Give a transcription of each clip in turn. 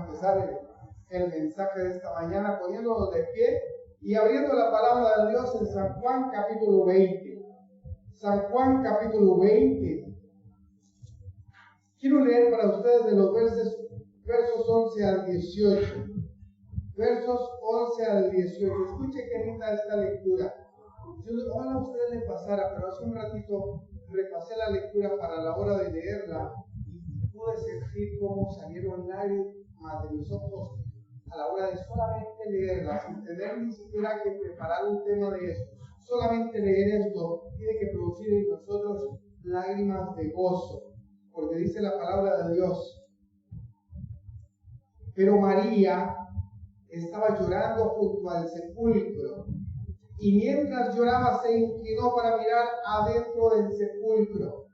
empezar el mensaje de esta mañana poniéndonos de pie y abriendo la palabra de Dios en San Juan capítulo 20. San Juan capítulo 20. Quiero leer para ustedes de los versos 11 al 18. Versos 11 al 18. Escuche qué linda esta lectura. Ojalá a ustedes le pasara, pero hace un ratito repasé la lectura para la hora de leerla y pude sentir cómo salieron lágrimas de mis ojos a la hora de solamente leerla, sin tener ni siquiera que preparar un tema de eso. Solamente leer esto tiene que producir en nosotros lágrimas de gozo, porque dice la palabra de Dios. Pero María estaba llorando junto al sepulcro, y mientras lloraba se inclinó para mirar adentro del sepulcro,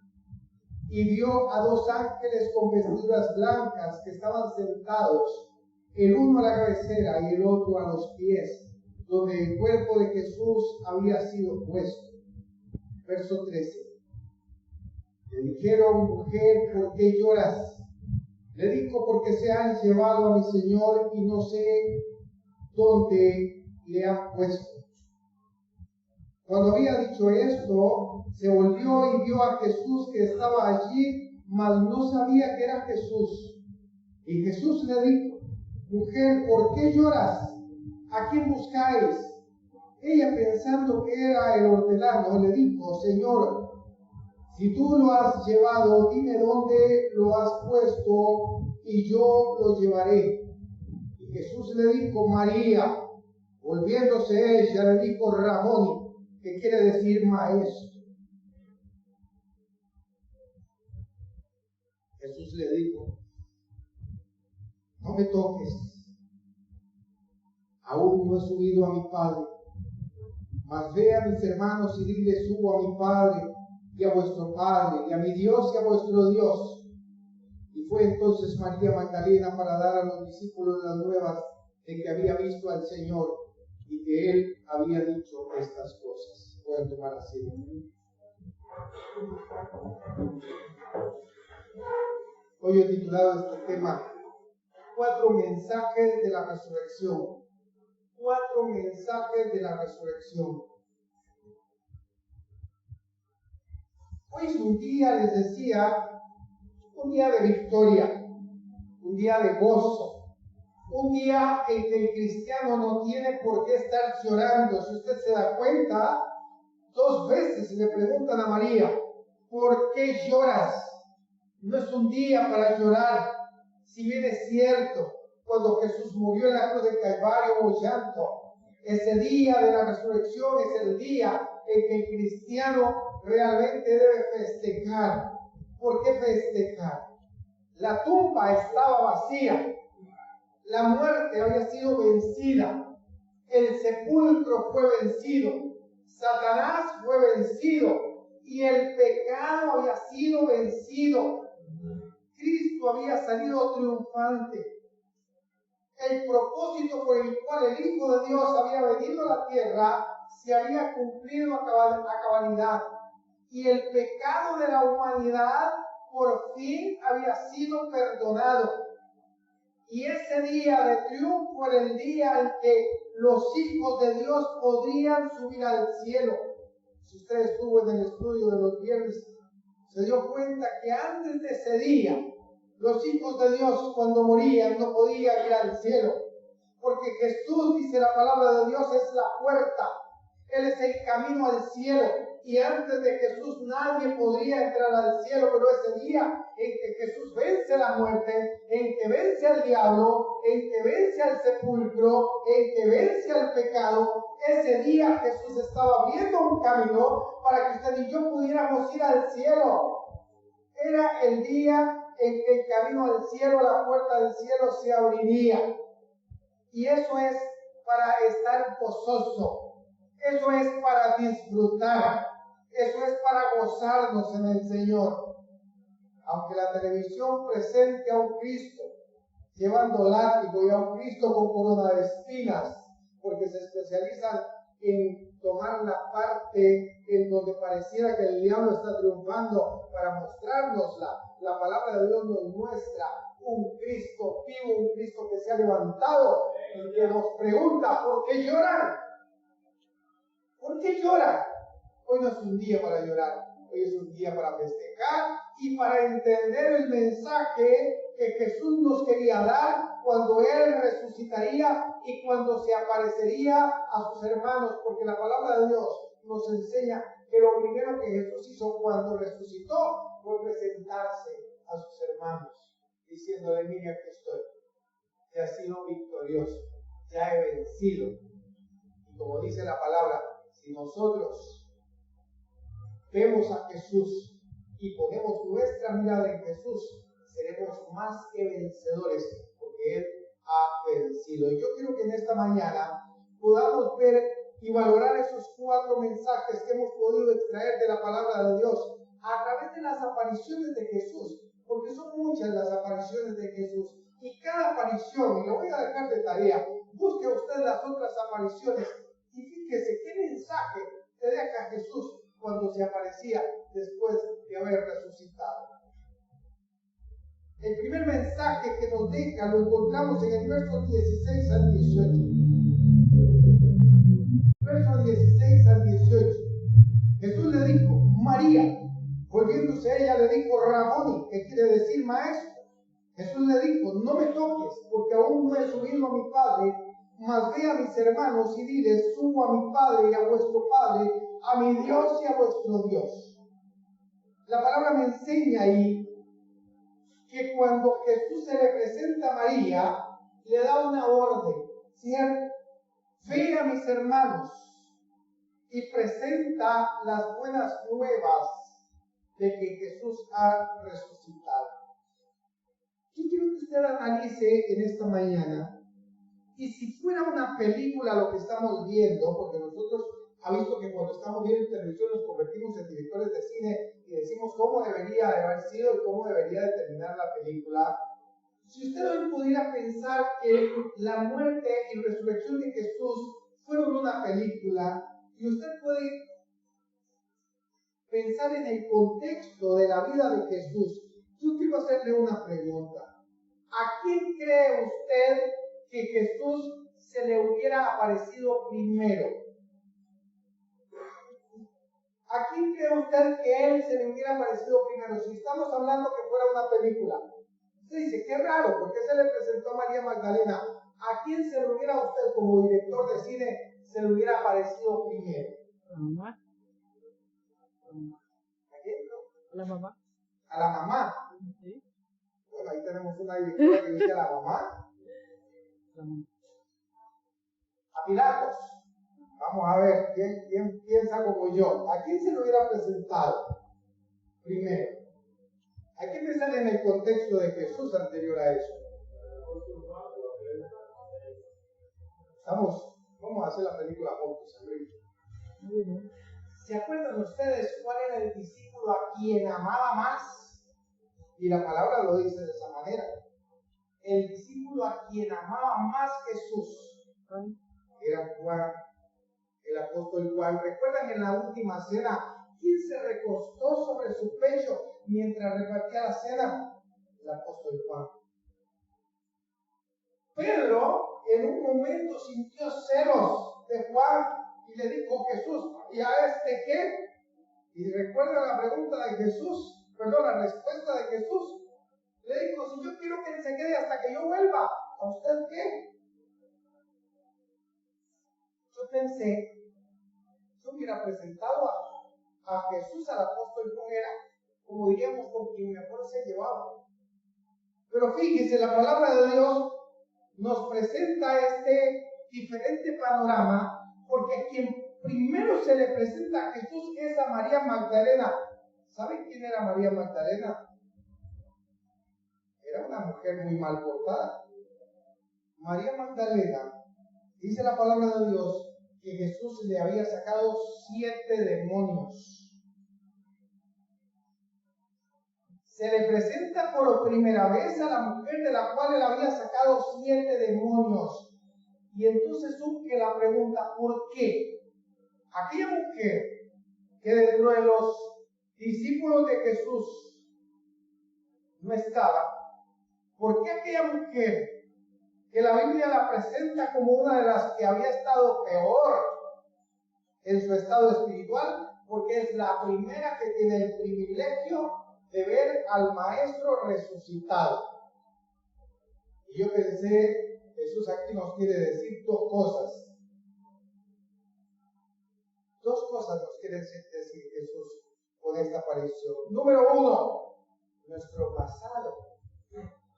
y vio a dos ángeles con vestiduras blancas que estaban sentados, el uno a la cabecera y el otro a los pies, donde el cuerpo de Jesús había sido puesto. Verso 13. Le dijeron: mujer, ¿por qué lloras? Le dijo: porque se han llevado a mi Señor y no sé dónde le han puesto. Cuando había dicho esto, se volvió y vio a Jesús que estaba allí, mas no sabía que era Jesús. Y Jesús le dijo: mujer, ¿por qué lloras? ¿A quién buscáis? Ella, pensando que era el hortelano, le dijo: Señor, si tú lo has llevado, dime dónde lo has puesto y yo lo llevaré. Y Jesús le dijo: María. Volviéndose ella, le dijo: Raboni, que quiere decir maestro. Jesús le dijo: no me toques, aún no he subido a mi Padre, mas ve a mis hermanos y dile: subo a mi Padre y a vuestro Padre, y a mi Dios y a vuestro Dios. Y fue entonces María Magdalena para dar a los discípulos las nuevas de que había visto al Señor y que Él había dicho estas cosas. Pueden tomar asiento. Hoy he titulado este tema: 4 mensajes de la resurrección. 4 mensajes de la resurrección. Hoy es un día, les decía, un día de victoria, un día de gozo, un día en que el cristiano no tiene por qué estar llorando. Si usted se da cuenta, 2 veces le preguntan a María: ¿por qué lloras? No es un día para llorar. Si bien es cierto, cuando Jesús murió en la cruz del Calvario hubo llanto, ese día de la resurrección es el día en que el cristiano realmente debe festejar. ¿Por qué festejar? La tumba estaba vacía, la muerte había sido vencida, el sepulcro fue vencido, Satanás fue vencido y el pecado había sido vencido. Cristo había salido triunfante. El propósito por el cual el Hijo de Dios había venido a la tierra se había cumplido a cabalidad. Y el pecado de la humanidad por fin había sido perdonado. Y ese día de triunfo era el día en que los hijos de Dios podrían subir al cielo. Si usted estuvo en el estudio de los viernes, se dio cuenta que antes de ese día, los hijos de Dios cuando morían no podían ir al cielo, porque Jesús, dice la palabra de Dios, es la puerta. Él es el camino al cielo, y antes de Jesús nadie podría entrar al cielo. Pero ese día en que Jesús vence la muerte, en que vence al diablo, en que vence al sepulcro, en que vence al pecado, ese día Jesús estaba abriendo un camino para que usted y yo pudiéramos ir al cielo. Era el día en que el camino al cielo, la puerta del cielo se abriría. Y eso es para estar gozoso, eso es para disfrutar, eso es para gozarnos en el Señor. Aunque la televisión presente a un Cristo llevando látigo y a un Cristo con corona de espinas, porque se especializan en tomar la parte en donde pareciera que el diablo está triunfando para mostrárnosla. La palabra de Dios nos muestra un Cristo vivo, un Cristo que se ha levantado y que nos pregunta, ¿por qué lloran? ¿Por qué lloran? Hoy no es un día para llorar, hoy es un día para festejar y para entender el mensaje que Jesús nos quería dar cuando Él resucitaría y cuando se aparecería a sus hermanos, porque la palabra de Dios nos enseña que lo primero que Jesús hizo cuando resucitó fue presentarse a sus hermanos, diciéndole, mire, aquí estoy, ya he sido victorioso, ya he vencido. Y como dice la palabra, si nosotros vemos a Jesús y ponemos nuestra mirada en Jesús, seremos más que vencedores, porque Él ha vencido. Y yo quiero que en esta mañana podamos ver y valorar esos 4 mensajes que hemos podido extraer de la palabra de Dios a través de las apariciones de Jesús, porque son muchas las apariciones de Jesús, y cada aparición, y lo voy a dejar de tarea, busque usted las otras apariciones y fíjese qué mensaje te deja Jesús cuando se aparecía después de haber resucitado. El primer mensaje que nos deja lo encontramos en el verso 16 al 18. Verso 16 al 18. Jesús le dijo, María. Volviéndose a ella le dijo, Raboni, que quiere decir maestro. Jesús le dijo, no me toques, porque aún no he subido a mi Padre, mas ve a mis hermanos y diles, subo a mi Padre y a vuestro Padre, a mi Dios y a vuestro Dios. La palabra me enseña ahí que cuando Jesús se le presenta a María, le da una orden, ¿cierto? Ve a mis hermanos y presenta las buenas nuevas de que Jesús ha resucitado. Yo quiero que usted analice en esta mañana, y si fuera una película lo que estamos viendo, porque nosotros ha visto que cuando estamos viendo televisión nos convertimos en directores de cine y decimos cómo debería de haber sido y cómo debería de terminar la película. Si usted hoy pudiera pensar que la muerte y resurrección de Jesús fueron una película, y usted puede pensar en el contexto de la vida de Jesús, yo quiero hacerle una pregunta. ¿A quién cree usted que Jesús se le hubiera aparecido primero? ¿A quién cree usted que Él se le hubiera aparecido primero? Si estamos hablando que fuera una película. Usted dice, qué raro, ¿por qué se le presentó a María Magdalena? ¿A quién se le hubiera usted como director de cine se le hubiera aparecido primero? A la mamá. ¿A quién? A la mamá. ¿A la mamá? Sí. Bueno, ahí tenemos una directora que dice a la mamá. A Pilatos. Vamos a ver, ¿quién piensa como yo? ¿A quién se lo hubiera presentado primero? Hay que pensar en el contexto de Jesús anterior a eso. Vamos a hacer la película juntos, Enrique. ¿Se acuerdan ustedes cuál era el discípulo a quien amaba más? Y la palabra lo dice de esa manera. El discípulo a quien amaba más Jesús era Juan, el apóstol Juan. ¿Recuerdan en la última cena quién se recostó sobre su pecho mientras repartía la cena? El apóstol Juan. Pedro en un momento sintió celos de Juan y le dijo, Jesús, ¿y a este qué? Y recuerda la pregunta de Jesús, la respuesta de Jesús. Le dijo, si yo quiero que él se quede hasta que yo vuelva, ¿a usted qué? Yo pensé, yo hubiera presentado a Jesús al apóstol Juan, era, como diríamos, con quien mejor se llevaba. Pero fíjese, la palabra de Dios nos presenta este diferente panorama, porque a quien primero se le presenta a Jesús es a María Magdalena. ¿Saben quién era María Magdalena? Era una mujer muy mal portada. María Magdalena, dice la palabra de Dios, que Jesús le había sacado 7 demonios. Se le presenta por primera vez a la mujer de la cual él había sacado 7 demonios. Y entonces surge la pregunta, ¿por qué? Aquella mujer que dentro de los discípulos de Jesús no estaba, ¿Por qué aquella mujer, que la Biblia la presenta como una de las que había estado peor en su estado espiritual? Porque es la primera que tiene el privilegio de ver al Maestro resucitado. Y yo pensé, Jesús aquí nos quiere decir dos cosas. Dos cosas nos quiere decir Jesús con esta aparición. Número uno, nuestro pasado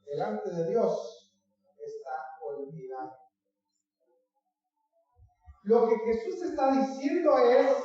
delante de Dios está olvidado. Lo que Jesús está diciendo es,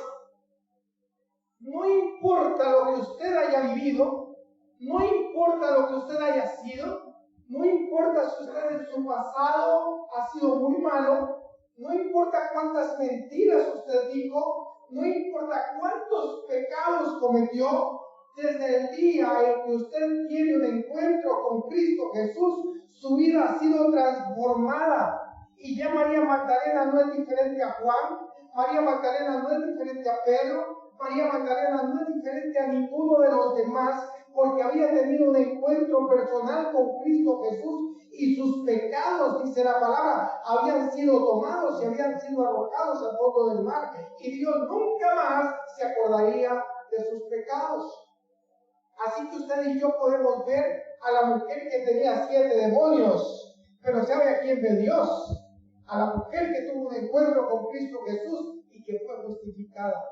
no importa lo que usted haya vivido, no importa lo que usted haya sido, no importa si usted en su pasado ha sido muy malo, no importa cuántas mentiras usted dijo, no importa cuántos pecados cometió, desde el día en que usted tiene un encuentro con Cristo Jesús, su vida ha sido transformada. Y ya María Magdalena no es diferente a Juan, María Magdalena no es diferente a Pedro, María Magdalena no es diferente a ninguno de los demás, porque había tenido un encuentro personal con Cristo Jesús y sus pecados, dice la palabra, habían sido tomados y habían sido arrojados al fondo del mar, y Dios nunca más se acordaría de sus pecados. Así que usted y yo podemos ver a la mujer que tenía 7 demonios, pero ¿sabe a quién ve Dios? A la mujer que tuvo un encuentro con Cristo Jesús y que fue justificada.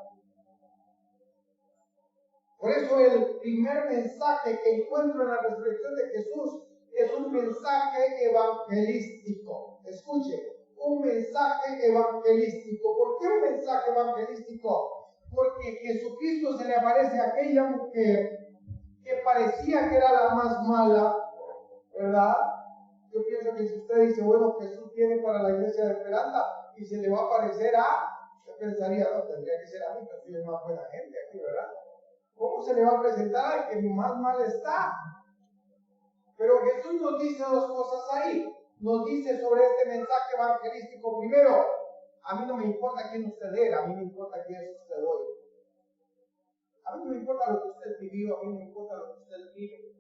Por eso el primer mensaje que encuentro en la resurrección de Jesús es un mensaje evangelístico. Escuche, un mensaje evangelístico. ¿Por qué un mensaje evangelístico? Porque Jesucristo se le aparece a aquella mujer que parecía que era la más mala, ¿verdad? Yo pienso que si usted dice, bueno, Jesús viene para la iglesia de Esperanza y se le va a aparecer yo pensaría, no, tendría que ser a mí, que soy más buena gente aquí, ¿verdad? ¿Cómo se le va a presentar al que más mal está? Pero Jesús nos dice dos cosas ahí. Nos dice sobre este mensaje evangelístico, primero, a mí no me importa quién usted era, a mí me importa quién es usted hoy. A mí no me importa lo que usted vivió, a mí no me importa lo que usted vive.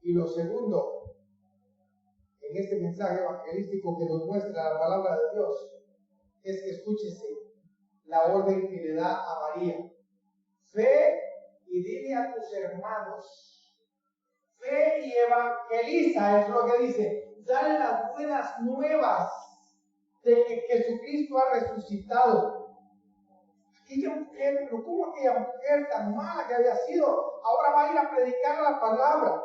Y lo segundo, en este mensaje evangelístico que nos muestra la palabra de Dios, es que escúchese la orden que le da a María. Ve y dile a tus hermanos. Ve y evangeliza, es lo que dice. Dale las buenas nuevas de que Jesucristo ha resucitado. Aquella mujer, pero ¿cómo aquella mujer tan mala que había sido, ahora va a ir a predicar la palabra?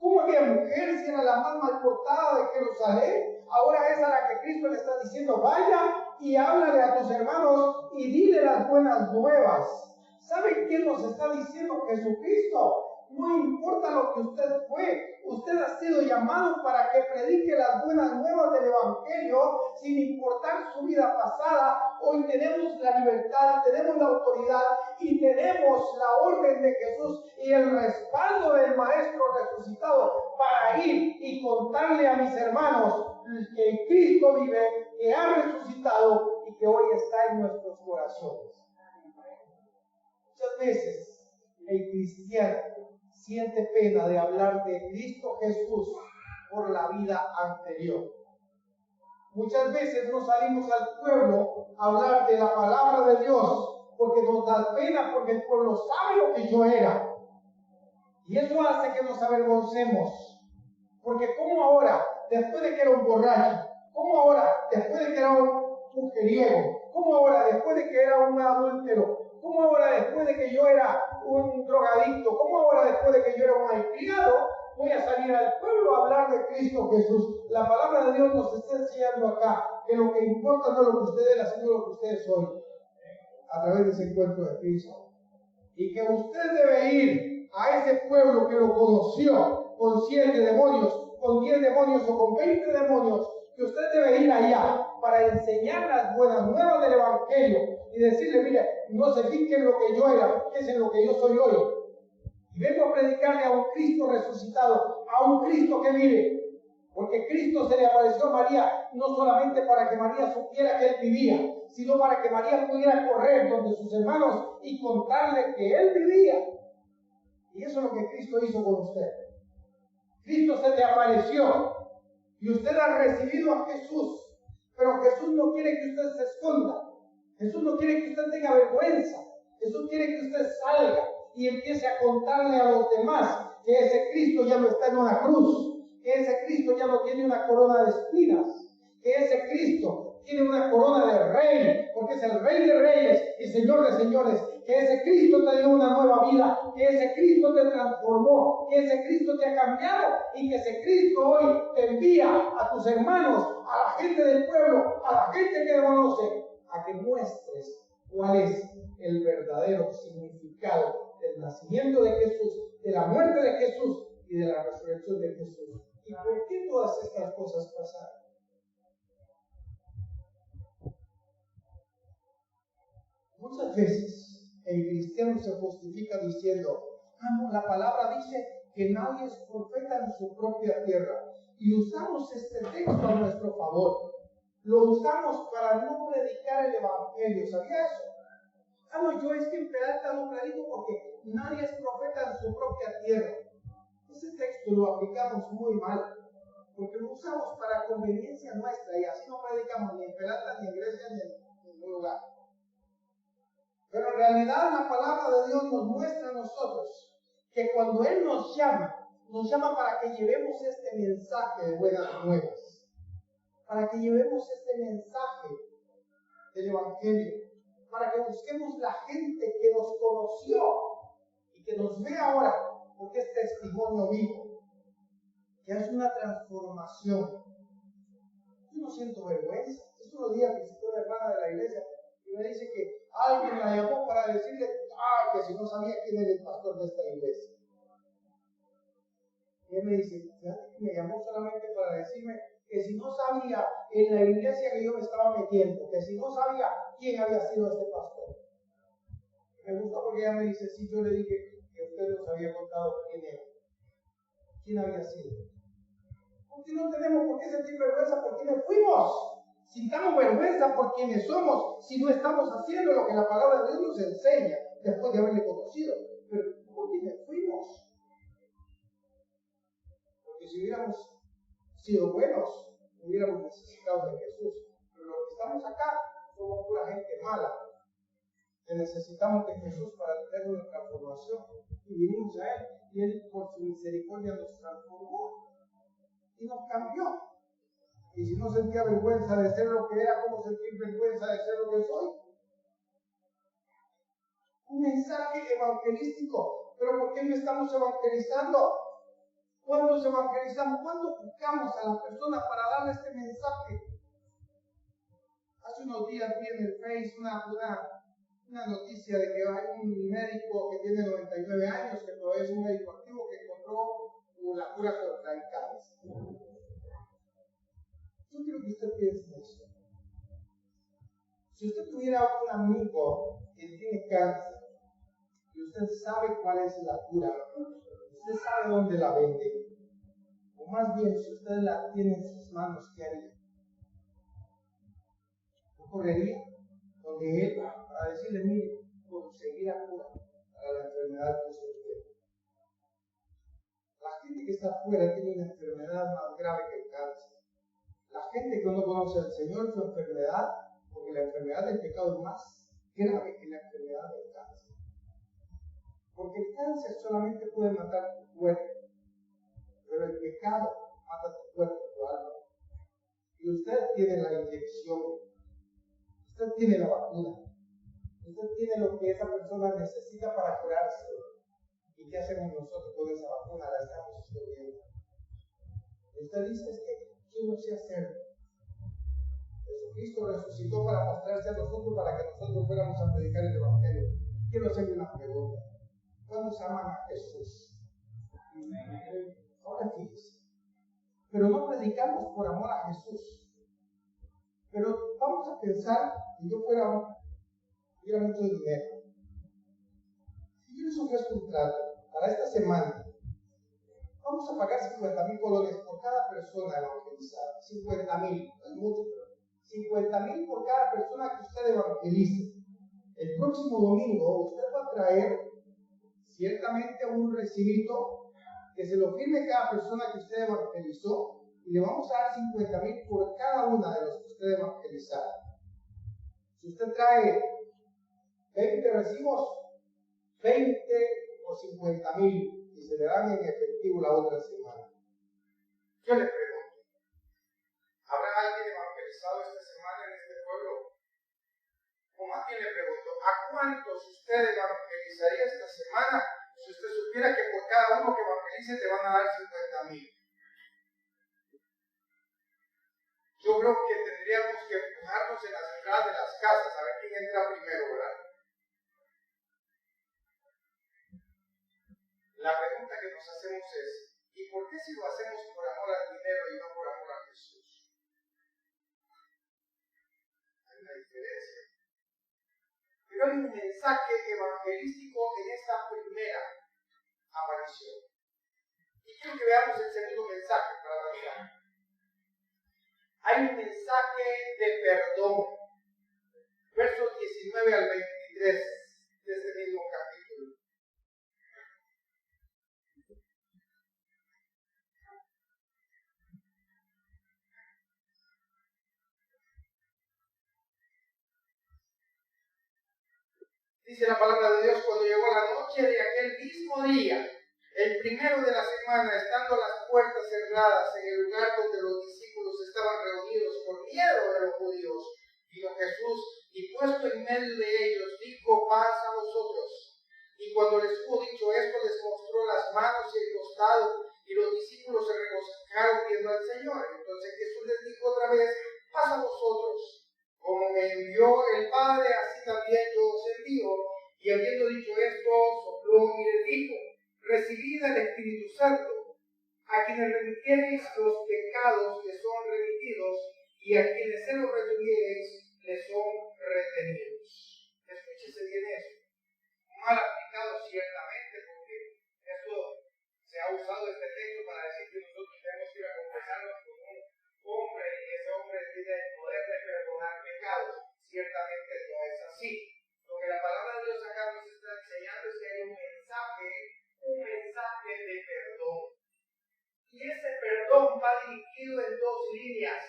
¿Cómo aquella mujer, si era la más mal portada de Jerusalén, ahora es a la que Cristo le está diciendo, vaya y háblale a tus hermanos y dile las buenas nuevas? ¿Saben qué nos está diciendo Jesucristo? No importa lo que usted fue, usted ha sido llamado para que predique las buenas nuevas del Evangelio, sin importar su vida pasada. Hoy tenemos la libertad, tenemos la autoridad y tenemos la orden de Jesús y el respaldo del Maestro resucitado para ir y contarle a mis hermanos que Cristo vive, que ha resucitado y que hoy está en nuestros corazones. Muchas veces el cristiano siente pena de hablar de Cristo Jesús por la vida anterior. Muchas veces no salimos al pueblo a hablar de la palabra de Dios porque nos da pena, porque el pueblo sabe lo que yo era. Y eso hace que nos avergoncemos. Porque ¿cómo ahora, después de que era un borracho? ¿Cómo ahora, después de que era un mujeriego? ¿Cómo ahora, después de que era un adúltero? ¿Cómo ahora, después de que yo era un drogadicto? ¿Cómo ahora, después de que yo era un malcriado, voy a salir al pueblo a hablar de Cristo Jesús? La palabra de Dios nos está enseñando acá que lo que importa no es lo que usted era, sino lo que ustedes son a través de ese encuentro de Cristo. Y que usted debe ir a ese pueblo que lo conoció con 7 demonios, con 10 demonios o con 20 demonios, que usted debe ir allá para enseñar las buenas nuevas del Evangelio y decirle, mire, no se fije en lo que yo era, fíjese en lo que yo soy hoy. Y vengo a predicarle a un Cristo resucitado, a un Cristo que vive. Porque Cristo se le apareció a María no solamente para que María supiera que Él vivía, sino para que María pudiera correr donde sus hermanos y contarle que Él vivía. Y eso es lo que Cristo hizo con usted. Cristo se te apareció y usted ha recibido a Jesús. Pero Jesús no quiere que usted se esconda. Jesús no quiere que usted tenga vergüenza. Jesús quiere que usted salga y empiece a contarle a los demás que ese Cristo ya no está en una cruz, que ese Cristo ya no tiene una corona de espinas, que ese Cristo tiene una corona de rey, porque es el Rey de reyes y Señor de señores, que ese Cristo te dio una nueva vida, que ese Cristo te transformó, que ese Cristo te ha cambiado y que ese Cristo hoy te envía a tus hermanos, a la gente del pueblo, a la gente que te conoce, a que muestres cuál es el verdadero significado del nacimiento de Jesús, de la muerte de Jesús y de la resurrección de Jesús. ¿Y por qué todas estas cosas pasaron? Muchas veces el cristiano se justifica diciendo: no, la palabra dice que nadie es profeta en su propia tierra. Y usamos este texto a nuestro favor. Lo usamos para no predicar el evangelio. ¿Sabía eso? No, yo es que en Peralta no predico porque nadie es profeta en su propia tierra. Ese texto lo aplicamos muy mal, porque lo usamos para conveniencia nuestra y así no predicamos ni en Peralta, ni en Grecia, ni en ningún lugar. Pero en realidad la palabra de Dios nos muestra a nosotros que cuando Él nos llama para que llevemos este mensaje de buenas nuevas, para que llevemos este mensaje del evangelio, para que busquemos la gente que nos conoció y que nos ve ahora, porque es testimonio vivo, que es una transformación. Yo no siento vergüenza. Hace unos días visitó una hermana de la iglesia y me dice que alguien la llamó para decirle que si no sabía quién era el pastor de esta iglesia. Y él me dice, fíjate que me llamó solamente para decirme que si no sabía en la iglesia que yo me estaba metiendo, que si no sabía quién había sido este pastor. Me gusta porque ella me dice, sí, yo le dije que usted nos había contado quién era, quién había sido. Porque no tenemos por qué sentir vergüenza por quienes fuimos. Sintamos vergüenza por quienes somos si no estamos haciendo lo que la palabra de Dios nos enseña después de haberle conocido. Pero por quienes fuimos. Porque si hubiéramos sido buenos, hubiéramos necesitado de Jesús. Pero los que estamos acá somos pura gente mala, que necesitamos de Jesús para tener una transformación. Y vinimos a Él, y Él por su misericordia nos transformó y nos cambió. Y si no sentía vergüenza de ser lo que era, ¿cómo sentir vergüenza de ser lo que soy? Un mensaje evangelístico. ¿Pero por qué no estamos evangelizando? ¿Cuándo nos evangelizamos? ¿Cuándo buscamos a la persona para darle este mensaje? Hace unos días vi en el Face una noticia de que hay un médico que tiene 99 años, que todavía es un médico activo, que encontró la cura contra el cáncer. Yo quiero que usted piense en eso. Si usted tuviera un amigo que tiene cáncer y usted sabe cuál es la cura, usted sabe dónde la vende, o más bien si usted la tiene en sus manos, ¿qué haría? ¿No correría donde él para decirle, mire, conseguir la cura para la enfermedad que usted tiene? La gente que está afuera tiene una enfermedad más grave que el cáncer. La gente que no conoce al Señor, su enfermedad, porque la enfermedad del pecado es más grave que la enfermedad del cáncer. Porque el cáncer solamente puede matar tu cuerpo, pero el pecado mata tu cuerpo, tu alma. Y usted tiene la inyección, usted tiene la vacuna, usted tiene lo que esa persona necesita para curarse. ¿Y qué hacemos nosotros con esa vacuna? La estamos escondiendo. Usted dice, es que yo no sé hacerlo. Jesucristo resucitó para mostrarse a nosotros, para que nosotros fuéramos a predicar el evangelio. Quiero hacerle una pregunta. ¿Cuántos aman a Jesús? Ahora fíjese. Pero no predicamos por amor a Jesús. Pero vamos a pensar que yo tuviera mucho dinero. Si yo les ofrezco un trato para esta semana, vamos a pagar 50,000 colones por cada persona evangelizada. 50,000, no es mucho, pero 50,000 por cada persona que usted evangelice. El próximo domingo usted va a traer ciertamente un recibito que se lo firme cada persona que usted evangelizó y le vamos a dar 50,000 por cada una de los que usted evangelizara. Si usted trae 20 recibos, 20 o 50,000 y se le dan en efectivo la otra semana. Yo le pregunto, ¿habrá alguien evangelizado esta semana en este pueblo? O más bien le pregunto, ¿a cuántos usted evangelizaría esta semana si usted supiera que por cada uno que evangelice te van a dar 50,000? Yo creo que tendríamos que empujarnos en las entradas de las casas a ver quién entra primero, ¿verdad? La pregunta que nos hacemos es, ¿y por qué si lo hacemos por amor al dinero y no por amor a Jesús? Hay una diferencia. Pero hay un mensaje evangelístico en esta primera aparición. Y quiero que veamos el segundo mensaje para avanzar. Hay un mensaje de perdón. Versos 19 al 23 de este mismo capítulo. Dice la palabra de Dios, cuando llegó la noche de aquel mismo día, el primero de la semana, estando las puertas cerradas en el lugar donde los discípulos estaban reunidos por miedo de los judíos, vino Jesús y puesto en medio de ellos, dijo: paz a vosotros. Y cuando les hubo dicho esto, les mostró las manos y el costado, y los discípulos se regocijaron viendo al Señor. Entonces Jesús les dijo otra vez: paz a vosotros. Como me envió el Padre, así también yo os envío. Y habiendo dicho esto, sopló y les dijo: recibid al Espíritu Santo. A quienes remitiereis los pecados les son remitidos, y a quienes se los retuviereis les son retenidos. Escúchese bien esto. Mal aplicado ciertamente, porque esto se ha usado este texto para decir que nosotros tenemos que ir a confesarnos con un hombre y ese hombre tiene el poder de perdonar pecados. Ciertamente no es así. Lo que la palabra de Dios acá nos está enseñando es que hay un mensaje de perdón. Y ese perdón va dirigido en dos líneas.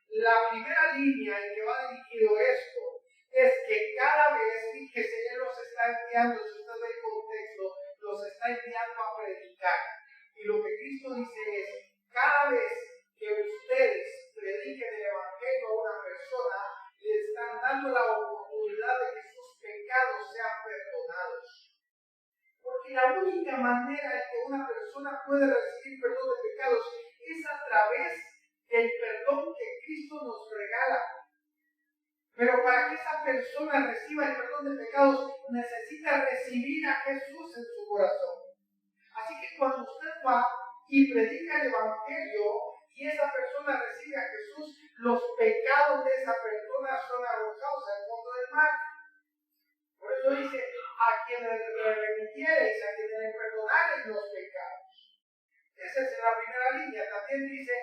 La primera línea en que va dirigido esto es que cada vez, fíjese, Él los está enviando, si usted ve el contexto, los está enviando a predicar. Y lo que Cristo dice es, cada vez que ustedes prediquen el Evangelio a una persona, le están dando la oportunidad de que sus pecados sean perdonados. Porque la única manera en que una persona puede recibir perdón de pecados es a través del perdón que Cristo nos regala. Pero para que esa persona reciba el perdón de pecados, necesita recibir a Jesús en su corazón. Así que cuando usted va y predica el Evangelio y esa persona recibe a Jesús, los pecados de esa persona son arrojados al fondo del mar. Por eso dice: a quienes le remitiereis, a quienes le perdonareis los pecados. Esa es la primera línea. También dice: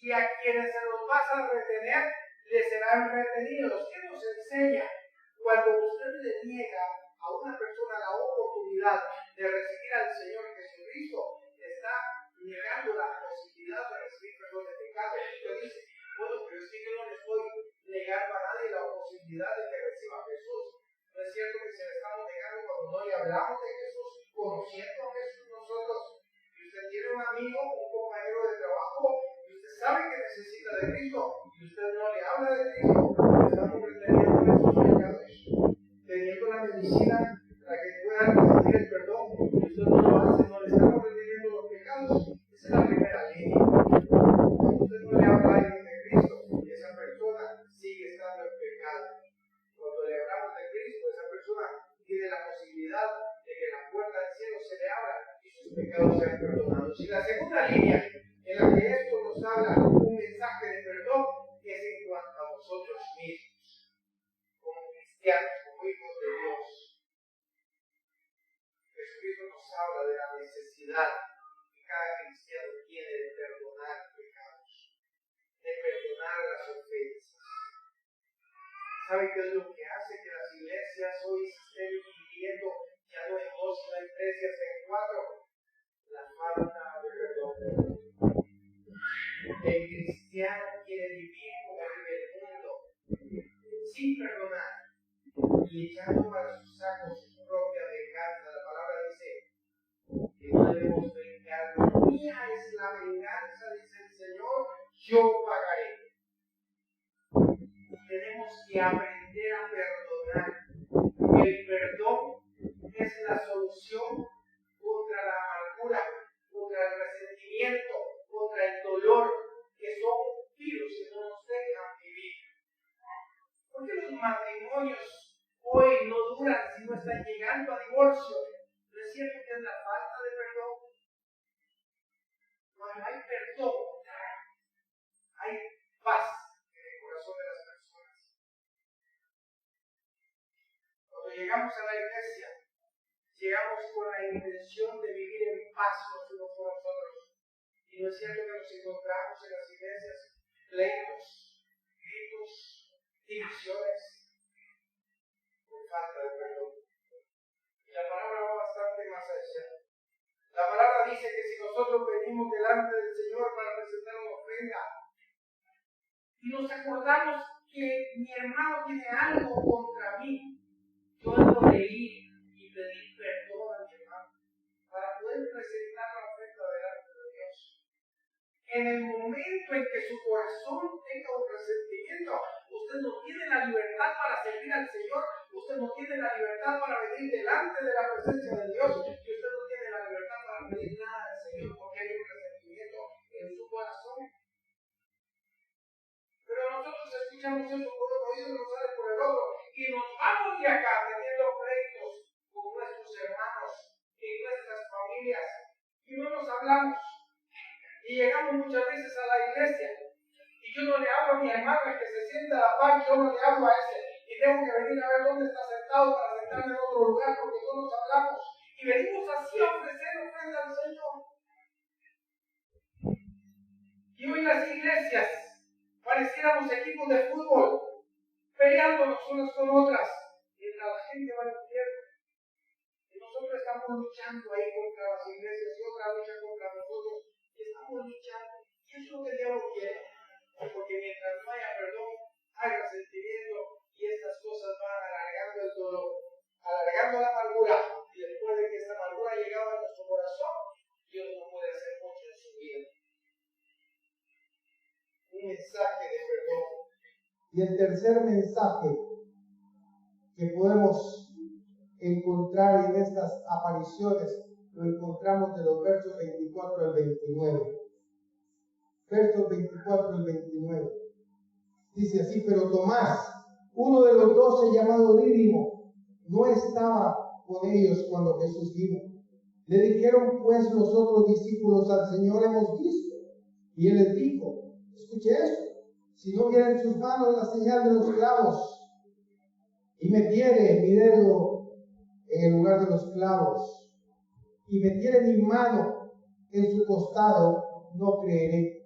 y a quienes se los vas a retener, les serán retenidos. ¿Qué nos enseña? Cuando usted le niega a una persona la oportunidad de recibir al Señor Jesucristo, está negando la posibilidad de recibir perdón de pecados. Usted dice: bueno, pero es que yo no le estoy negando a nadie la posibilidad de que reciba a Jesús. No es cierto que se le estamos negando cuando no le hablamos de Jesús, conociendo a Jesús nosotros. Y usted tiene un amigo, un compañero de trabajo, y usted sabe que necesita de Cristo, y usted no le habla de Cristo, le estamos reteniendo de sus pecados, teniendo la medicina para que pueda recibir el perdón, y usted no lo hace, no le estamos reteniendo los pecados. Esa es la primera línea. Cuando usted no le habla a alguien de Cristo, esa persona sigue estando en pecado. Cuando le hablamos de Cristo, esa persona tiene la posibilidad de que la puerta del cielo se le abra y sus pecados sean perdonados. Y la segunda línea en la que esto nos habla un mensaje de perdón es en cuanto a nosotros mismos, como cristianos, como hijos de Dios. Jesucristo nos habla de la necesidad que cada cristiano tiene de perdonar pecados, de perdonar las ofensas. ¿Sabe qué es lo que hace que las iglesias hoy se estén dividiendo ya no en dos, sino en tres y hasta en cuatro? la falta de perdón. El cristiano quiere vivir como vive el mundo, sin perdonar y echando para sus sacos su propia venganza. La palabra dice que no debemos vengar. Mía es la venganza, dice el Señor, yo pagaré. Tenemos que aprender a perdonar. El perdón es la solución contra la amargura, contra el resentimiento, contra el dolor, que son virus que no nos dejan vivir. ¿Por qué los matrimonios hoy no duran si no están llegando a divorcio? ¿No es cierto que es la falta de perdón? No hay perdón, hay paz en el corazón de las personas. Cuando llegamos a la iglesia, llegamos con la intención de vivir en paz los unos con los otros. Y no es cierto que nos encontramos en las iglesias pleitos, gritos, divisiones, por falta de perdón. Y la palabra va bastante más allá. La palabra dice que si nosotros venimos delante del Señor para presentar una ofrenda y nos acordamos que mi hermano tiene algo contra mí, yo debo de ir y pedir perdón a mi hermano para poder presentar la ofrenda delante de Dios. En el momento en que su corazón tenga un resentimiento, usted no tiene la libertad para servir al Señor, usted no tiene la libertad para venir delante de la presencia de Dios, y usted no tiene la libertad para pedir nada al Señor porque hay un resentimiento en su corazón. Pero nosotros escuchamos eso por un oído y nos sale por el otro, y nos vamos de acá teniendo pleitos con nuestros hermanos, en nuestras familias, y no nos hablamos. Y llegamos muchas veces a la iglesia y yo no le hablo a mi hermano el que se sienta a la par, yo no le hablo a ese y tengo que venir a ver dónde está sentado para sentarme en otro lugar porque no nos hablamos y venimos así a ofrecer ofrenda al Señor. Y hoy las iglesias pareciéramos equipos de fútbol peleándonos unas con otras mientras la gente va al infierno. Y nosotros estamos luchando ahí contra las iglesias y otra lucha contra nosotros. Estamos luchando, y eso es lo que el diablo quiere, porque mientras no haya perdón, hay resentimiento y estas cosas van alargando el dolor, alargando la amargura, y después de que esta amargura ha llegado a nuestro corazón, Dios no puede hacer mucho en su vida. Un mensaje de perdón. Y el tercer mensaje que podemos encontrar en estas apariciones lo encontramos de los versos 24 al 29. Versos 24 al 29. Dice así: pero Tomás, uno de los 12 llamado Dídimo, no estaba con ellos cuando Jesús vino. Le dijeron pues los otros discípulos: al Señor hemos visto. Y él les dijo: escuche esto, si no viera en sus manos la señal de los clavos, y metiere mi dedo en el lugar de los clavos, y metiere mi mano en su costado, no creeré.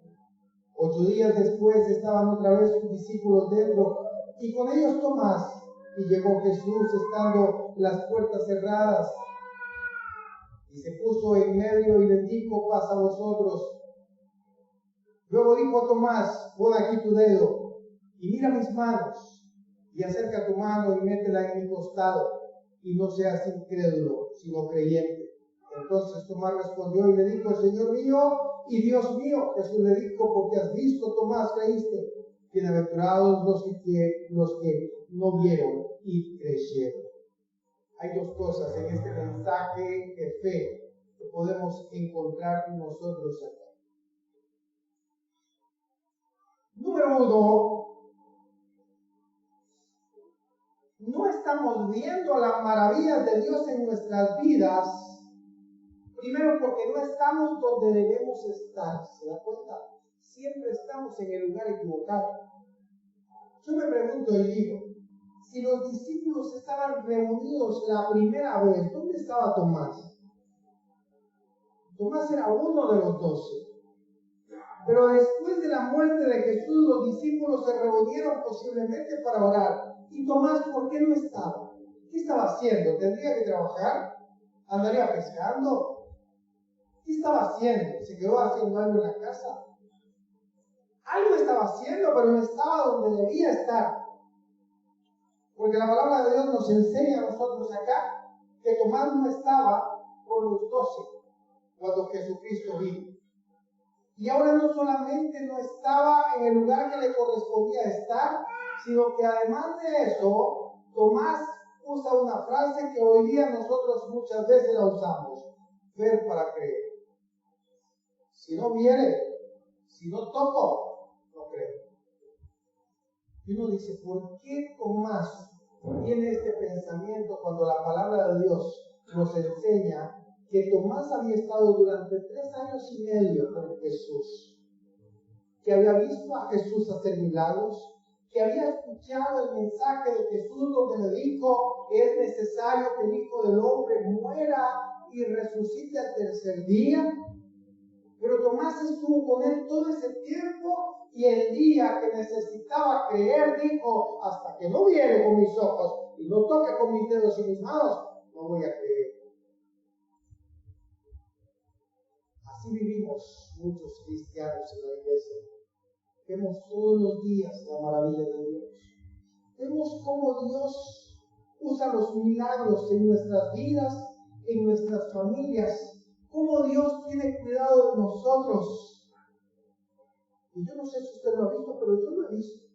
8 días después estaban otra vez sus discípulos dentro, y con ellos Tomás. Y llegó Jesús estando las puertas cerradas, y se puso en medio y les dijo: paz a vosotros. Luego dijo a Tomás: pon aquí tu dedo, y mira mis manos, y acerca tu mano y métela en mi costado, y no seas incrédulo, sino creyente. Entonces Tomás respondió y le dijo: Señor mío y Dios mío. Jesús le dijo: porque has visto, Tomás, creíste. Bienaventurados los que no vieron y creyeron. Hay dos cosas en este mensaje de fe que podemos encontrar nosotros acá. Número uno, no estamos viendo las maravillas de Dios en nuestras vidas. Primero, porque no estamos donde debemos estar. ¿Se da cuenta? Siempre estamos en el lugar equivocado. Yo me pregunto y digo: si los discípulos estaban reunidos la primera vez, ¿dónde estaba Tomás? Tomás era uno de los 12. Pero después de la muerte de Jesús, los discípulos se reunieron posiblemente para orar. ¿Y Tomás por qué no estaba? ¿Qué estaba haciendo? ¿Tendría que trabajar? ¿Andaría pescando? ¿Qué estaba haciendo? ¿Se quedó haciendo algo en la casa? Algo estaba haciendo, pero no estaba donde debía estar. Porque la palabra de Dios nos enseña a nosotros acá que Tomás no estaba con los 12 cuando Jesucristo vino. Y ahora no solamente no estaba en el lugar que le correspondía estar, sino que además de eso, Tomás usa una frase que hoy día nosotros muchas veces la usamos: ver para creer. Si no viere, si no toco, no creo. Y uno dice, ¿por qué Tomás tiene este pensamiento cuando la palabra de Dios nos enseña que Tomás había estado durante 3 años y medio con Jesús, que había visto a Jesús hacer milagros, que había escuchado el mensaje de Jesús donde le dijo que es necesario que el Hijo del Hombre muera y resucite al tercer día? Pero Tomás estuvo con él todo ese tiempo y el día que necesitaba creer dijo, hasta que no viere con mis ojos y no toque con mis dedos y mis manos, no voy a creer. Así vivimos muchos cristianos en la iglesia. Vemos todos los días la maravilla de Dios. Vemos cómo Dios usa los milagros en nuestras vidas, en nuestras familias. Cómo Dios tiene cuidado de nosotros. Y yo no sé si usted lo ha visto, pero yo lo he visto.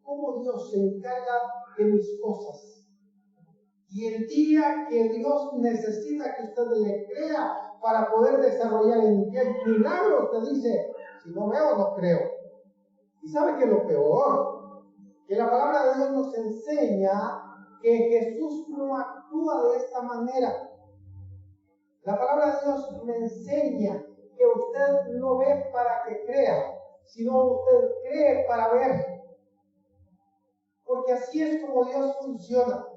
Cómo Dios se encarga de mis cosas. Y el día que Dios necesita que usted le crea para poder desarrollar el milagro, usted dice, si no veo, no creo. ¿Y sabe qué es lo peor? Que la palabra de Dios nos enseña que Jesús no actúa de esta manera. La palabra de Dios me enseña que usted no ve para que crea, sino usted cree para ver. Porque así es como Dios funciona.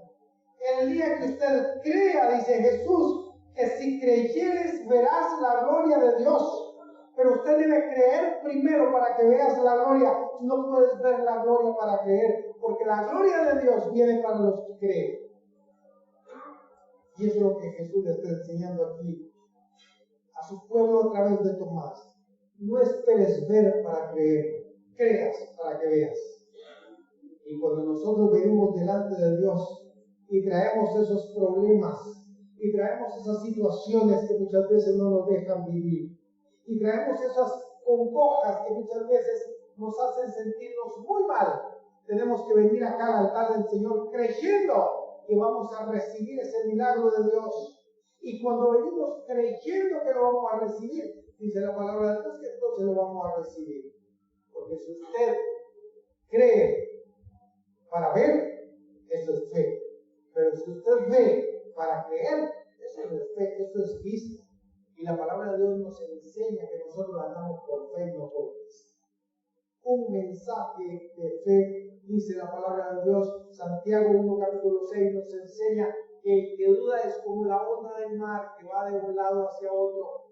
El día que usted crea, dice Jesús, que si creyeres verás la gloria de Dios. Pero usted debe creer primero para que veas la gloria. No puedes ver la gloria para creer, porque la gloria de Dios viene para los que creen. Y eso es lo que Jesús le está enseñando aquí a su pueblo a través de Tomás. No esperes ver para creer, creas para que veas. Y cuando nosotros venimos delante de Dios y traemos esos problemas y traemos esas situaciones que muchas veces no nos dejan vivir y traemos esas congojas que muchas veces nos hacen sentirnos muy mal, tenemos que venir acá al altar del Señor creyendo que vamos a recibir ese milagro de Dios. Y cuando venimos creyendo que lo vamos a recibir, dice la palabra de Dios que entonces lo vamos a recibir. Porque si usted cree para ver, eso es fe. Pero si usted ve para creer, eso no es fe, eso es vista. Y la palabra de Dios nos enseña que nosotros andamos por fe y no por vista. Un mensaje de fe, dice la palabra de Dios. Santiago 1, capítulo 6 nos enseña que el que duda es como la onda del mar que va de un lado hacia otro.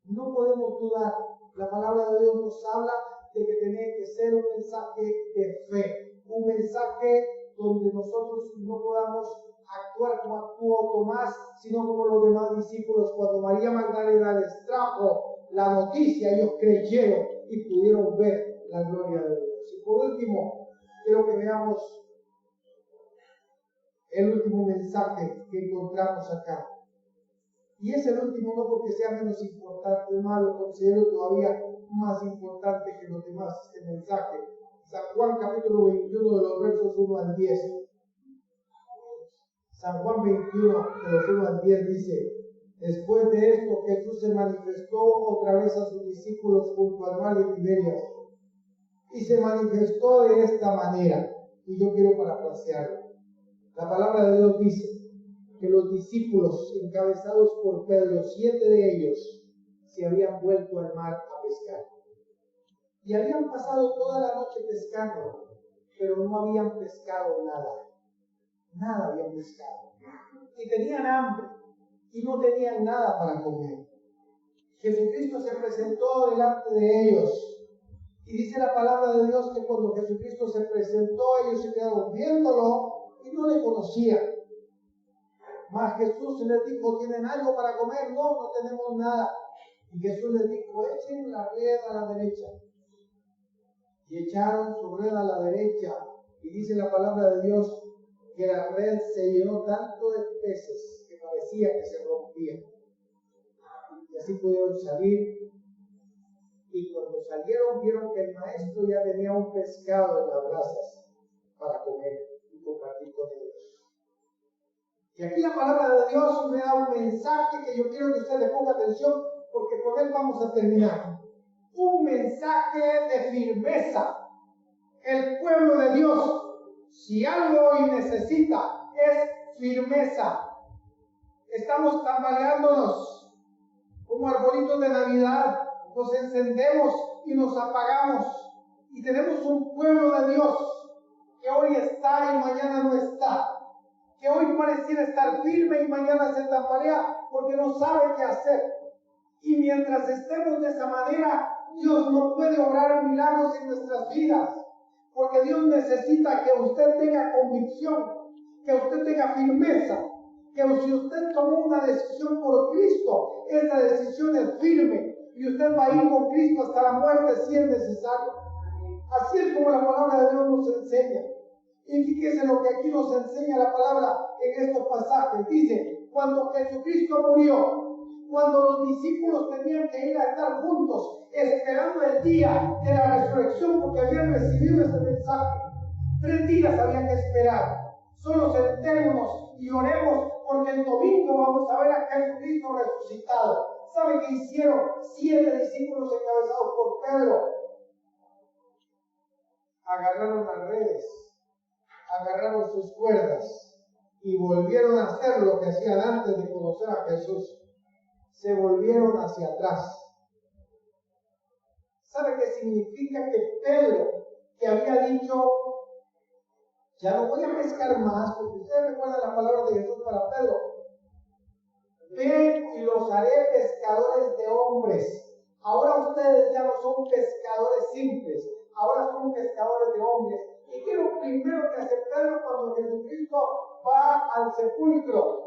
No podemos dudar. La palabra de Dios nos habla de que tiene que ser un mensaje de fe, un mensaje donde nosotros no podamos actuar como actuó Tomás, sino como los demás discípulos. Cuando María Magdalena les trajo la noticia, ellos creyeron y pudieron ver la gloria de Dios. Y por último, quiero que veamos el último mensaje que encontramos acá. Y es el último no porque sea menos importante, más lo considero todavía más importante que los demás, este mensaje. San Juan capítulo 21 de los versos 1 al 10. San Juan 21 de los 1 al 10 dice: después de esto Jesús se manifestó otra vez a sus discípulos junto al mar de Tiberias. Y se manifestó de esta manera. Y yo quiero parafrasearlo. La palabra de Dios dice que los discípulos, encabezados por Pedro, 7 de ellos, se habían vuelto al mar a pescar. Y habían pasado toda la noche pescando, pero no habían pescado nada. Nada habían pescado. Y tenían hambre y no tenían nada para comer. Jesucristo se presentó delante de ellos. Y dice la palabra de Dios que cuando Jesucristo se presentó, ellos se quedaron viéndolo y no le conocían. Mas Jesús les dijo, ¿tienen algo para comer? No, no tenemos nada. Y Jesús les dijo, echen la red a la derecha. Y echaron su red a la derecha. Y dice la palabra de Dios que la red se llenó tanto de peces que parecía que se rompía. Y así pudieron salir. Y cuando salieron vieron que el maestro ya tenía un pescado en las brasas para comer y compartir con ellos. Y aquí la palabra de Dios me da un mensaje que yo quiero que usted le ponga atención porque con él vamos a terminar. Un mensaje de firmeza. El pueblo de Dios, si algo hoy necesita, es firmeza. Estamos tambaleándonos como arbolitos de Navidad. Nos encendemos y nos apagamos. Y tenemos un pueblo de Dios que hoy está y mañana no está. Que hoy pareciera estar firme y mañana se tambalea porque no sabe qué hacer. Y mientras estemos de esa manera, Dios no puede obrar milagros en nuestras vidas. Porque Dios necesita que usted tenga convicción, que usted tenga firmeza. Que si usted tomó una decisión por Cristo, esa decisión es firme. Y usted va a ir con Cristo hasta la muerte si es necesario. Así es como la palabra de Dios nos enseña. Y fíjese lo que aquí nos enseña la palabra en estos pasajes. Dice, cuando Jesucristo murió, cuando los discípulos tenían que ir a estar juntos, esperando el día de la resurrección, porque habían recibido ese mensaje. 3 días habían que esperar. Solo sentémonos y oremos, porque el domingo vamos a ver a Jesucristo resucitado. ¿Sabe qué hicieron 7 discípulos encabezados por Pedro? Agarraron las redes, agarraron sus cuerdas y volvieron a hacer lo que hacían antes de conocer a Jesús. Se volvieron hacia atrás. ¿Sabe qué significa? Que Pedro, que había dicho, ya no voy a pescar más, porque ustedes recuerdan la palabra de Jesús para Pedro. Ven y los haré pescadores de hombres. Ahora ustedes ya no son pescadores simples, ahora son pescadores de hombres. ¿Y qué es lo primero que hace Pedro cuando Jesucristo va al sepulcro?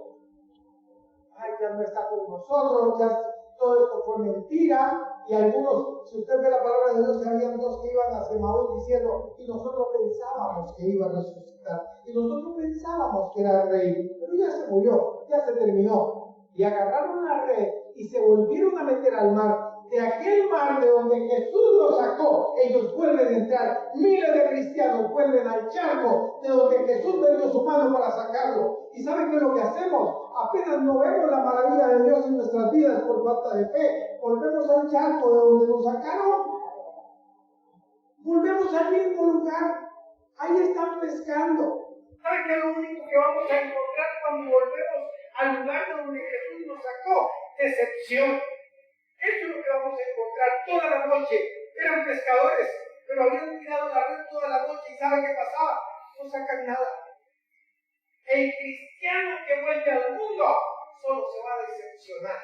Ay, ya no está con nosotros, ya todo esto fue mentira. Y algunos, si usted ve la palabra de Dios, habían 2 que iban a Semaús diciendo, y nosotros pensábamos que iba a resucitar, y nosotros pensábamos que era rey, pero ya se murió, ya se terminó. Y agarraron la red y se volvieron a meter al mar. De aquel mar de donde Jesús los sacó, ellos vuelven a entrar. Miles de cristianos vuelven al charco de donde Jesús metió su mano para sacarlo. ¿Y saben qué es lo que hacemos? Apenas no vemos la maravilla de Dios en nuestras vidas por falta de fe, volvemos al charco de donde nos sacaron. Volvemos al mismo lugar. Ahí están pescando. ¿Saben qué es lo único que vamos a encontrar cuando volvemos al lugar de donde Jesús nos sacó? Decepción. Eso es lo que vamos a encontrar toda la noche. Eran pescadores, pero habían tirado la red toda la noche y ¿saben qué pasaba? No sacan nada. El cristiano que vuelve al mundo solo se va a decepcionar.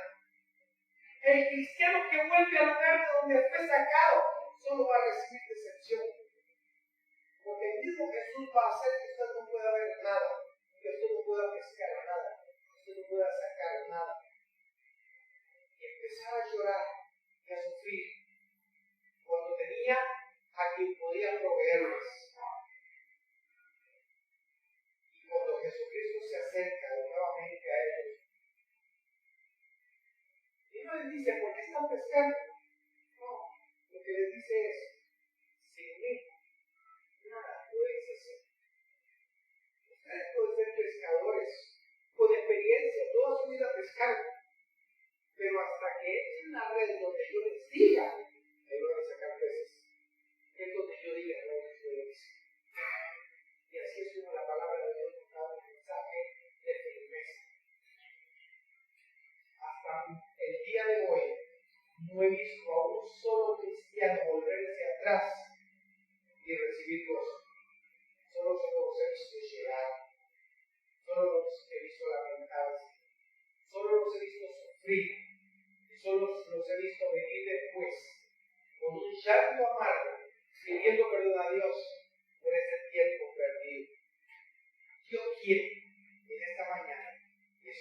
El cristiano que vuelve al lugar de donde fue sacado solo va a recibir decepción. Porque el mismo Jesús va a hacer que usted no pueda ver nada, que usted no pueda pescar nada, que usted no pueda sacar nada. Y empezar a llorar y a sufrir cuando tenía a quien podía proveerles. Y cuando Jesucristo se acerca nuevamente a ellos, y no les dice, ¿por qué están pescando? No, lo que les dice es, sin mí, nada podéis hacer. Ustedes pueden ser pescadores, con experiencia, toda su vida pescando. Pero hasta que echen la red donde yo les diga, ahí van a sacar peces. Es donde yo diga, no ustedes. Y así es como la palabra de Dios nos da un mensaje de firmeza. Hasta el día de hoy, no he visto a un solo cristiano volverse atrás y recibir cosas. Solo los he visto llegar. Solo los he visto lamentarse. Solo los he visto sufrir. Solo los he visto venir después, con un llanto amargo, pidiendo perdón a Dios por ese tiempo perdido. Yo quiero en esta mañana que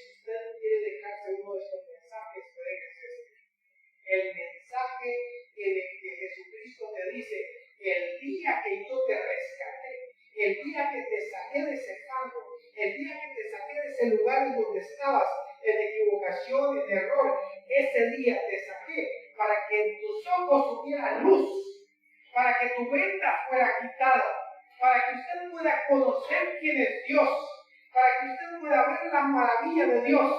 Señor, ese día te saqué para que en tus ojos hubiera luz, para que tu venda fuera quitada, para que usted pueda conocer quién es Dios, para que usted pueda ver la maravilla de Dios,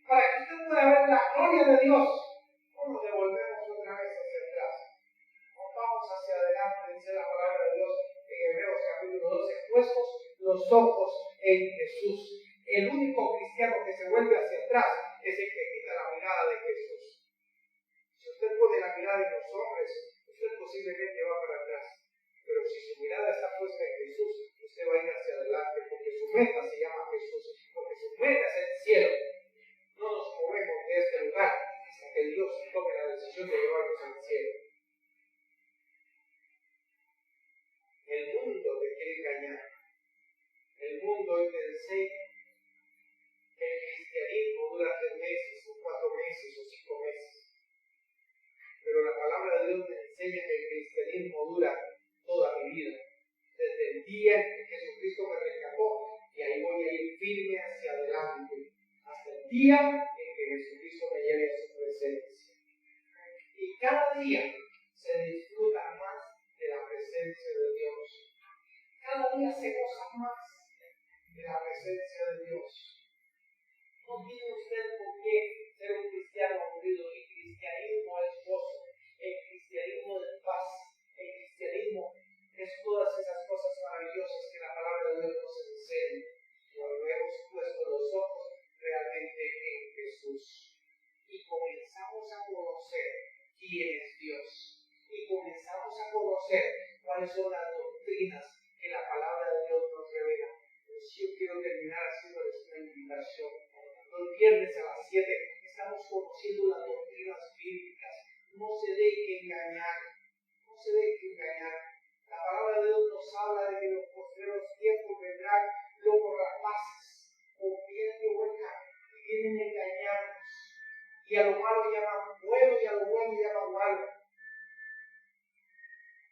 para que usted pueda ver la gloria de Dios. ¿Cómo devolvemos otra vez hacia atrás? Vamos hacia adelante, dice la palabra de Dios en Hebreos capítulo 12, puestos los ojos en Jesús. El único cristiano que se vuelve hacia atrás es el que quita la mirada de Jesús. Si usted pone la mirada en los hombres, usted posiblemente va para atrás. Pero si su mirada está puesta en Jesús, usted va a ir hacia adelante, porque su meta se llama Jesús, porque su meta es el cielo. No nos movemos de este lugar hasta que Dios tome la decisión de llevarnos al cielo. El mundo te quiere engañar. El mundo hoy te enseña que el cristianismo dura 3 meses, o 4 meses, o 5 meses. Pero la palabra de Dios me enseña que el cristianismo dura toda mi vida. Desde el día en que Jesucristo me rescató, y ahí voy a ir firme hacia adelante, hasta el día en que Jesucristo me lleve a su presencia. Y cada día se disfruta más de la presencia de Dios. Cada día se goza más de la presencia de Dios. No tiene usted por qué ser un cristiano aburrido. El cristianismo es gozo, el cristianismo es paz, el cristianismo es todas esas cosas maravillosas que la palabra de Dios nos enseña cuando hemos puesto los ojos realmente en Jesús. Y comenzamos a conocer quién es Dios. Y comenzamos a conocer cuáles son las doctrinas que la palabra de Dios nos revela. Pues yo quiero terminar haciéndoles una invitación. Los viernes a las 7 estamos conociendo las doctrinas bíblicas. No se deje engañar. No se deje engañar. La palabra de Dios nos habla de que en los postreros tiempos vendrán lobos rapaces con piel de oveja y vienen a engañarnos. Y a lo malo llaman bueno y a lo bueno llaman malo.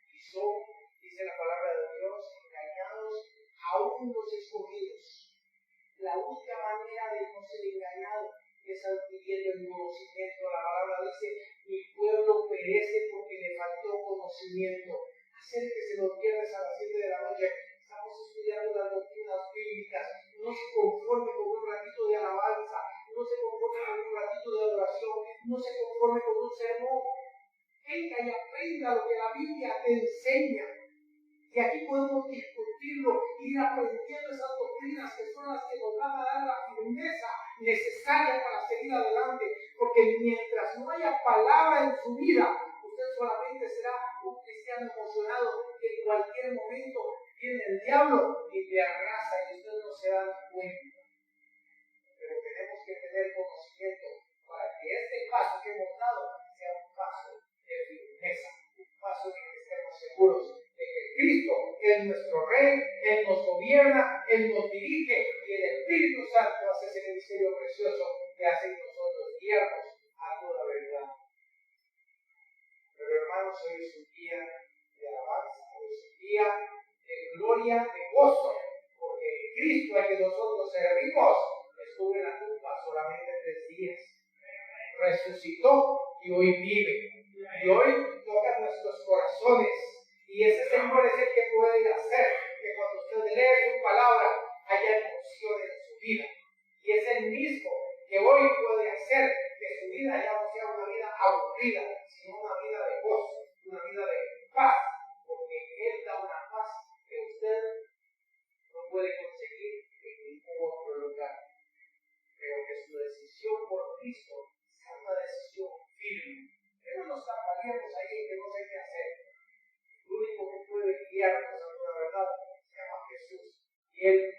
Y son, dice la palabra de Dios, engañados aún los escogidos. La única manera de no ser engañado es adquiriendo el conocimiento. La palabra dice, mi pueblo perece porque le faltó conocimiento. Acérquese los viernes a las 7 de la noche. Estamos estudiando las doctrinas bíblicas. No se conforme con un ratito de alabanza. No se conforme con un ratito de adoración. No se conforme con un sermón. Venga y aprenda lo que la Biblia te enseña. Y aquí podemos discutirlo, ir aprendiendo esas doctrinas que son las que nos van a dar la firmeza necesaria para seguir adelante. Porque mientras no haya palabra en su vida, usted solamente será un cristiano emocionado que en cualquier momento viene el diablo y le arrasa y usted no se da cuenta. Pero tenemos que tener conocimiento para que este paso que hemos dado sea un paso de firmeza, un paso en el que estemos seguros de que Cristo es nuestro Rey, Él nos gobierna, Él nos dirige y el Espíritu Santo hace ese ministerio precioso que hace en nosotros guiarnos a toda verdad. Pero hermanos, hoy es un día de alabanza, hoy es un día de gloria, de gozo, porque Cristo al que nosotros servimos estuvo en la tumba solamente 3 días. Resucitó y hoy vive. Y hoy toca nuestros corazones. Y ese Señor es el que puede hacer que cuando usted lee su palabra haya emociones en su vida. Y es el mismo que hoy puede hacer que su vida ya no sea una vida aburrida, sino una vida de gozo, una vida de paz. Porque Él da una paz que usted no puede conseguir en ningún otro lugar. Pero que su decisión por Cristo sea una decisión firme. Que no nos tambaleemos ahí en que no sé qué hacer. El único que puede guiarnos a toda verdad se llama Jesús. Y Él